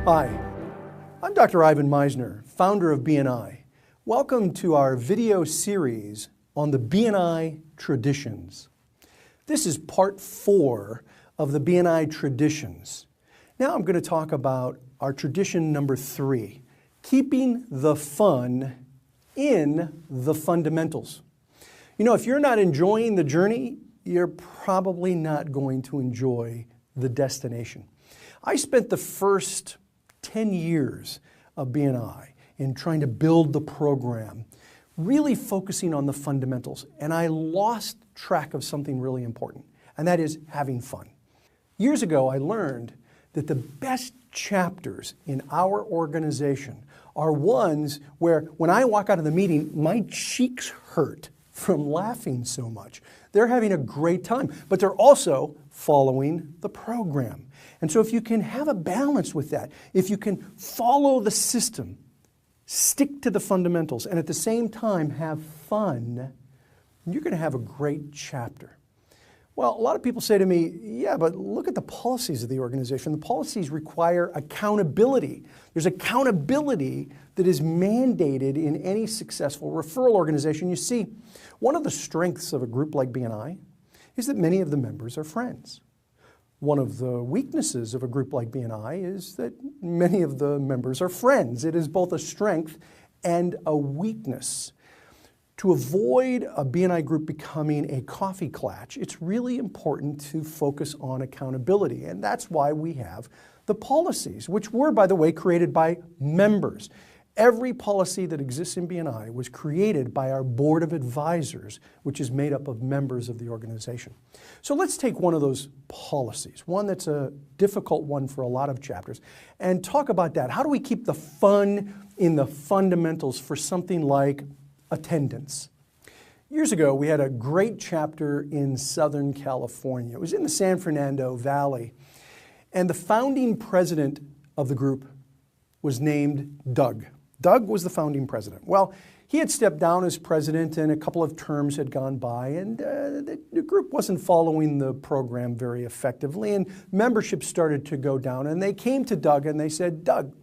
Hi, I'm Dr. Ivan Misner, founder of BNI. Welcome to our video series on the BNI traditions. This is part 4 of the BNI traditions. Now I'm going to talk about our tradition number 3, keeping the fun in the fundamentals. You know, if you're not enjoying the journey, you're probably not going to enjoy the destination. I spent the first 10 years of BNI in trying to build the program, really focusing on the fundamentals, and I lost track of something really important, and that is having fun. Years ago, I learned that the best chapters in our organization are ones where when I walk out of the meeting, my cheeks hurt from laughing so much. They're having a great time, but they're also following the program. And so if you can have a balance with that, if you can follow the system, stick to the fundamentals, and at the same time have fun, you're going to have a great chapter. Well, a lot of people say to me, yeah, but look at the policies of the organization. The policies require accountability. There's accountability that is mandated in any successful referral organization. You see, one of the strengths of a group like BNI is that many of the members are friends. One of the weaknesses of a group like BNI is that many of the members are friends. It is both a strength and a weakness. To avoid a BNI group becoming a coffee klatch, it's really important to focus on accountability. And that's why we have the policies, which were, by the way, created by members. Every policy that exists in BNI was created by our board of advisors, which is made up of members of the organization. So let's take one of those policies, one that's a difficult one for a lot of chapters, and talk about that. How do we keep the fun in the fundamentals for something like attendance? Years ago, we had a great chapter in Southern California. It was in the San Fernando Valley, and the founding president of the group was named Doug. Doug was the founding president. Well, he had stepped down as president and a couple of terms had gone by, and the group wasn't following the program very effectively, and membership started to go down. And they came to Doug and they said, Doug,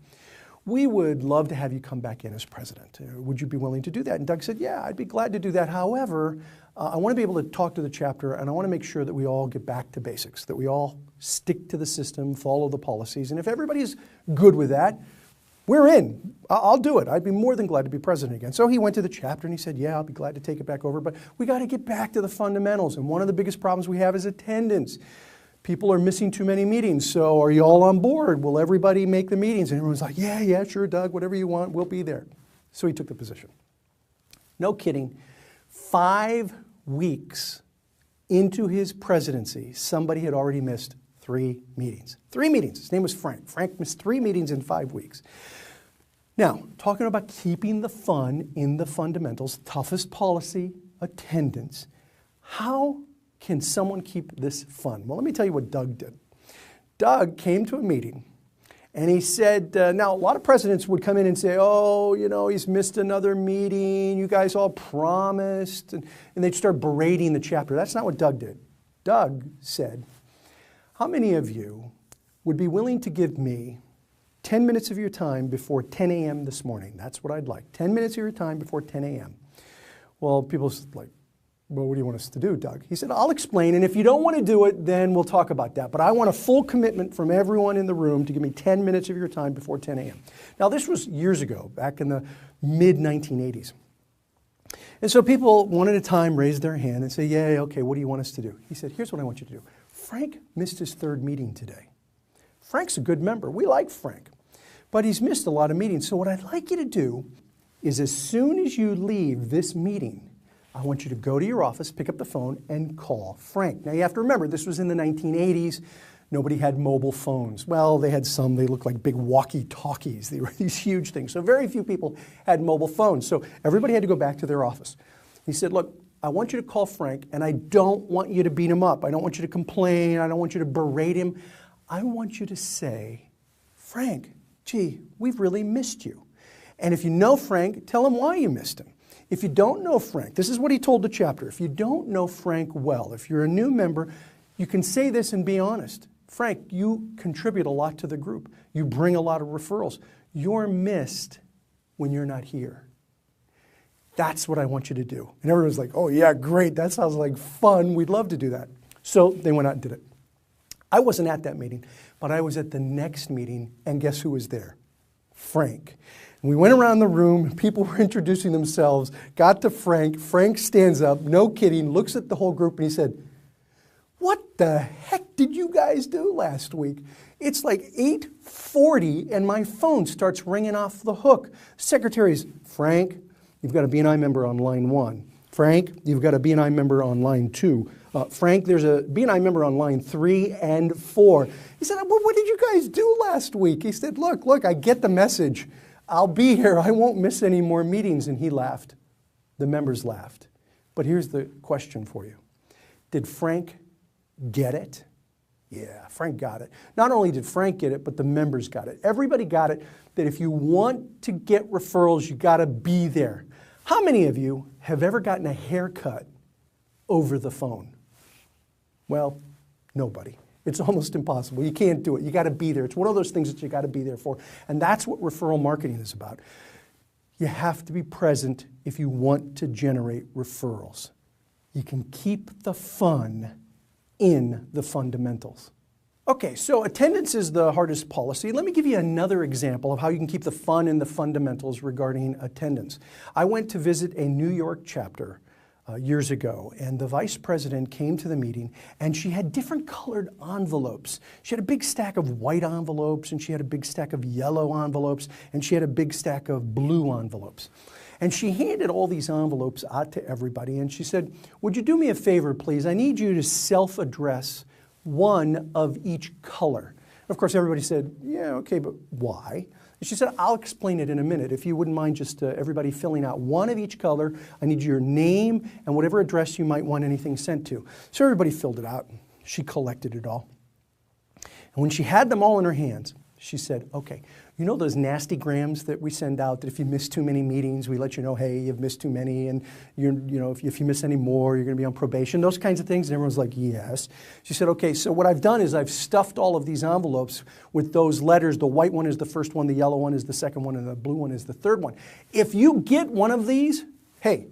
we would love to have you come back in as president. Would you be willing to do that? And Doug said, yeah, I'd be glad to do that. However, I want to be able to talk to the chapter, and I want to make sure that we all get back to basics, that we all stick to the system, follow the policies. And if everybody's good with that, we're in. I'll do it. I'd be more than glad to be president again. So he went to the chapter and he said, yeah, I'll be glad to take it back over, but we got to get back to the fundamentals. And one of the biggest problems we have is attendance. People are missing too many meetings. So are you all on board? Will everybody make the meetings? And everyone's like, yeah, sure, Doug, whatever you want, we'll be there. So he took the position. No kidding. 5 weeks into his presidency, somebody had already missed 3 meetings. 3 meetings. His name was Frank. Frank missed 3 meetings in 5 weeks. Now, talking about keeping the fun in the fundamentals, toughest policy, attendance. How can someone keep this fun? Well, let me tell you what Doug did. Doug came to a meeting and he said, now a lot of presidents would come in and say, oh, you know, he's missed another meeting, you guys all promised, and they'd start berating the chapter. That's not what Doug did. Doug said, how many of you would be willing to give me 10 minutes of your time before 10 a.m. this morning? That's what I'd like. 10 minutes of your time before 10 a.m. Well, people said, like, well, what do you want us to do, Doug? He said, I'll explain, and if you don't want to do it, then we'll talk about that. But I want a full commitment from everyone in the room to give me 10 minutes of your time before 10 a.m. Now, this was years ago, back in the mid-1980s. And so people one at a time raised their hand and say, yeah, okay, what do you want us to do? He said, here's what I want you to do. Frank missed his 3rd meeting today. Frank's a good member. We like Frank. But he's missed a lot of meetings. So what I'd like you to do is as soon as you leave this meeting, I want you to go to your office, pick up the phone, and call Frank. Now you have to remember, this was in the 1980s. Nobody had mobile phones. Well, they had some. They looked like big walkie-talkies. They were these huge things. So very few people had mobile phones. So everybody had to go back to their office. He said, look, I want you to call Frank, and I don't want you to beat him up. I don't want you to complain. I don't want you to berate him. I want you to say, Frank, gee, we've really missed you. And if you know Frank, tell him why you missed him. If you don't know Frank, this is what he told the chapter. If you don't know Frank well, if you're a new member, you can say this and be honest. Frank, you contribute a lot to the group. You bring a lot of referrals. You're missed when you're not here. That's what I want you to do. And everyone's like, oh yeah, great. That sounds like fun. We'd love to do that. So they went out and did it. I wasn't at that meeting, but I was at the next meeting, and guess who was there? Frank. And we went around the room, people were introducing themselves, got to Frank. Frank stands up, no kidding, looks at the whole group, and he said, what the heck did you guys do last week? It's like 8:40 and my phone starts ringing off the hook. Secretary's, Frank, you've got a BNI member on line 1. Frank, you've got a BNI member on line 2. Frank, there's a BNI member on line 3 and 4. He said, well, what did you guys do last week? He said, look, I get the message. I'll be here. I won't miss any more meetings. And he laughed. The members laughed. But here's the question for you. Did Frank get it? Yeah, Frank got it. Not only did Frank get it, but the members got it. Everybody got it that if you want to get referrals, you got to be there. How many of you have ever gotten a haircut over the phone? Well, nobody. It's almost impossible. You can't do it. You got to be there. It's one of those things that you got to be there for. And that's what referral marketing is about. You have to be present if you want to generate referrals. You can keep the fun in the fundamentals. Okay, so attendance is the hardest policy. Let me give you another example of how you can keep the fun in the fundamentals regarding attendance. I went to visit a New York chapter years ago, and the vice president came to the meeting, and she had different colored envelopes. She had a big stack of white envelopes, and she had a big stack of yellow envelopes, and she had a big stack of blue envelopes. And she handed all these envelopes out to everybody, and she said, would you do me a favor, please? I need you to self-address one of each color. Of course, everybody said, yeah, okay, but why? And she said, I'll explain it in a minute. If you wouldn't mind just everybody filling out one of each color. I need your name and whatever address you might want anything sent to. So everybody filled it out. She collected it all. And when she had them all in her hands, she said, okay, you know those nasty grams that we send out that if you miss too many meetings, we let you know, hey, you've missed too many, and if you miss any more, you're going to be on probation, those kinds of things. And everyone's like, yes. She said, okay, so what I've done is I've stuffed all of these envelopes with those letters. The white one is the first one, the yellow one is the second one, and the blue one is the third one. If you get one of these, hey,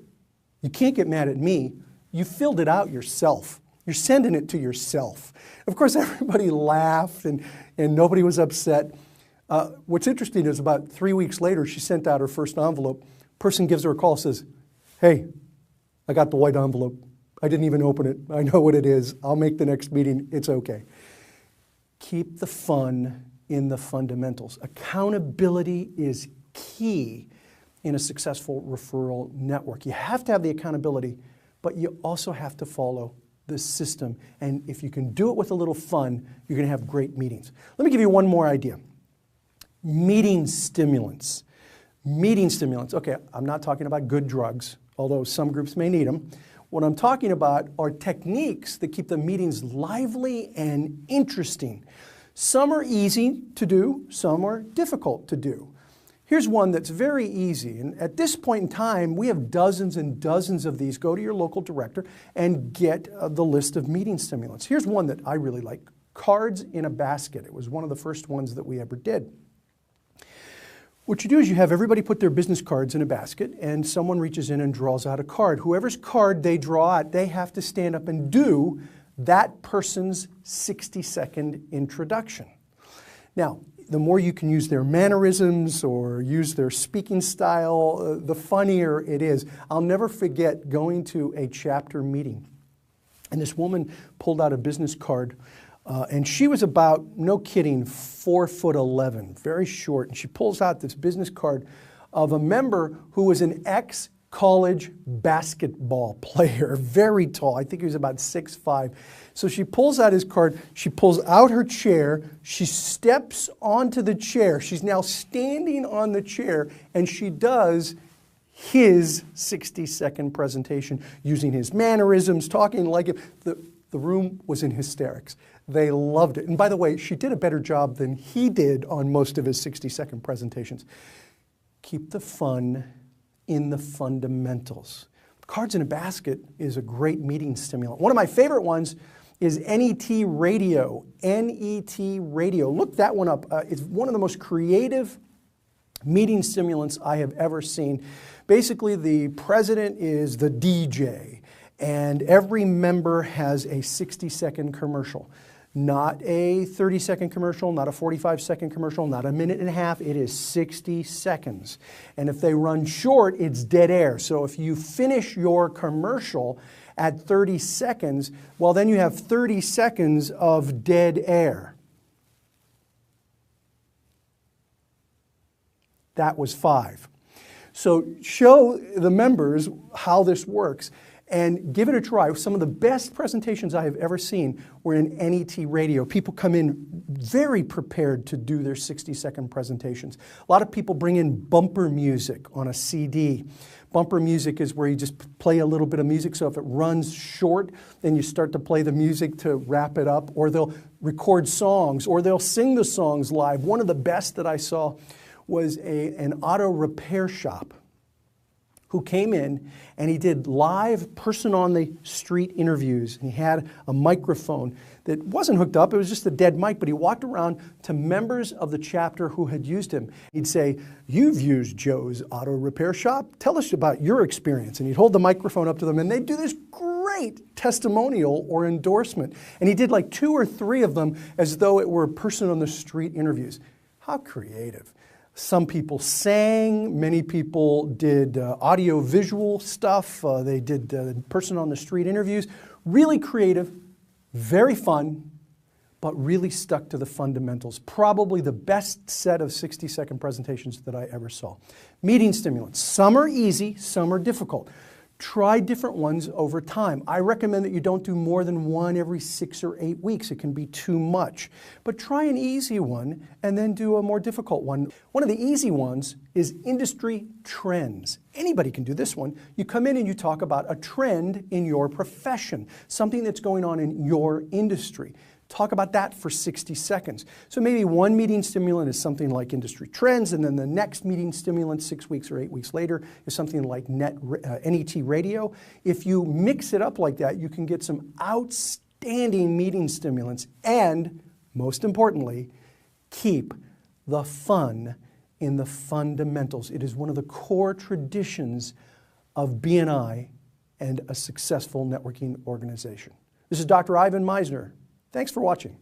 you can't get mad at me. You filled it out yourself. You're sending it to yourself. Of course, everybody laughed, and nobody was upset. What's interesting is about 3 weeks later, she sent out her first envelope. Person gives her a call, says, hey, I got the white envelope. I didn't even open it. I know what it is. I'll make the next meeting. It's okay. Keep the fun in the fundamentals. Accountability is key in a successful referral network. You have to have the accountability, but you also have to follow the system. And if you can do it with a little fun, you're going to have great meetings. Let me give you one more idea. Meeting stimulants. Meeting stimulants. Okay, I'm not talking about good drugs, although some groups may need them. What I'm talking about are techniques that keep the meetings lively and interesting. Some are easy to do, some are difficult to do. Here's one that's very easy, and at this point in time, we have dozens and dozens of these. Go to your local director and get the list of meeting stimulants. Here's one that I really like, cards in a basket. It was one of the first ones that we ever did. What you do is you have everybody put their business cards in a basket, and someone reaches in and draws out a card. Whoever's card they draw out, they have to stand up and do that person's 60-second introduction. Now, the more you can use their mannerisms or use their speaking style, the funnier it is. I'll never forget going to a chapter meeting, and this woman pulled out a business card, and she was about, no kidding, 4'11", very short, and she pulls out this business card of a member who was an ex-college basketball player, very tall. I think he was about 6'5". So she pulls out his card, she pulls out her chair, she steps onto the chair. She's now standing on the chair, and she does his 60-second presentation using his mannerisms, talking like it. The room was in hysterics. They loved it. And by the way, she did a better job than he did on most of his 60-second presentations. Keep the fun in the fundamentals. Cards in a basket is a great meeting stimulant. One of my favorite ones is NET Radio. NET Radio. Look that one up. It's one of the most creative meeting stimulants I have ever seen. Basically, the president is the DJ, and every member has a 60-second commercial. Not a 30-second commercial, not a 45-second commercial, not a minute and a half. It is 60 seconds. And if they run short, it's dead air. So if you finish your commercial at 30 seconds, well, then you have 30 seconds of dead air. That was 5. So show the members how this works and give it a try. Some of the best presentations I have ever seen were in NET Radio. People come in very prepared to do their 60-second presentations. A lot of people bring in bumper music on a CD. Bumper music is where you just play a little bit of music, so if it runs short, then you start to play the music to wrap it up, or they'll record songs, or they'll sing the songs live. One of the best that I saw was an auto repair shop who came in and he did live person on the street interviews. And he had a microphone that wasn't hooked up, it was just a dead mic, but he walked around to members of the chapter who had used him. He'd say, "You've used Joe's auto repair shop. Tell us about your experience." And he'd hold the microphone up to them and they'd do this great testimonial or endorsement. And he did like 2 or 3 of them as though it were person on the street interviews. How creative. Some people sang, many people did audio-visual stuff, they did person on the street interviews. Really creative, very fun, but really stuck to the fundamentals. Probably the best set of 60-second presentations that I ever saw. Meeting stimulants. Some are easy, some are difficult. Try different ones over time. I recommend that you don't do more than one every 6 or 8 weeks. It can be too much. But try an easy one and then do a more difficult one. One of the easy ones is industry trends. Anybody can do this one. You come in and you talk about a trend in your profession, something that's going on in your industry. Talk about that for 60 seconds. So maybe one meeting stimulant is something like industry trends, and then the next meeting stimulant 6 weeks or 8 weeks later is something like NET Radio. If you mix it up like that, you can get some outstanding meeting stimulants and, most importantly, keep the fun in the fundamentals. It is one of the core traditions of BNI and a successful networking organization. This is Dr. Ivan Misner. Thanks for watching.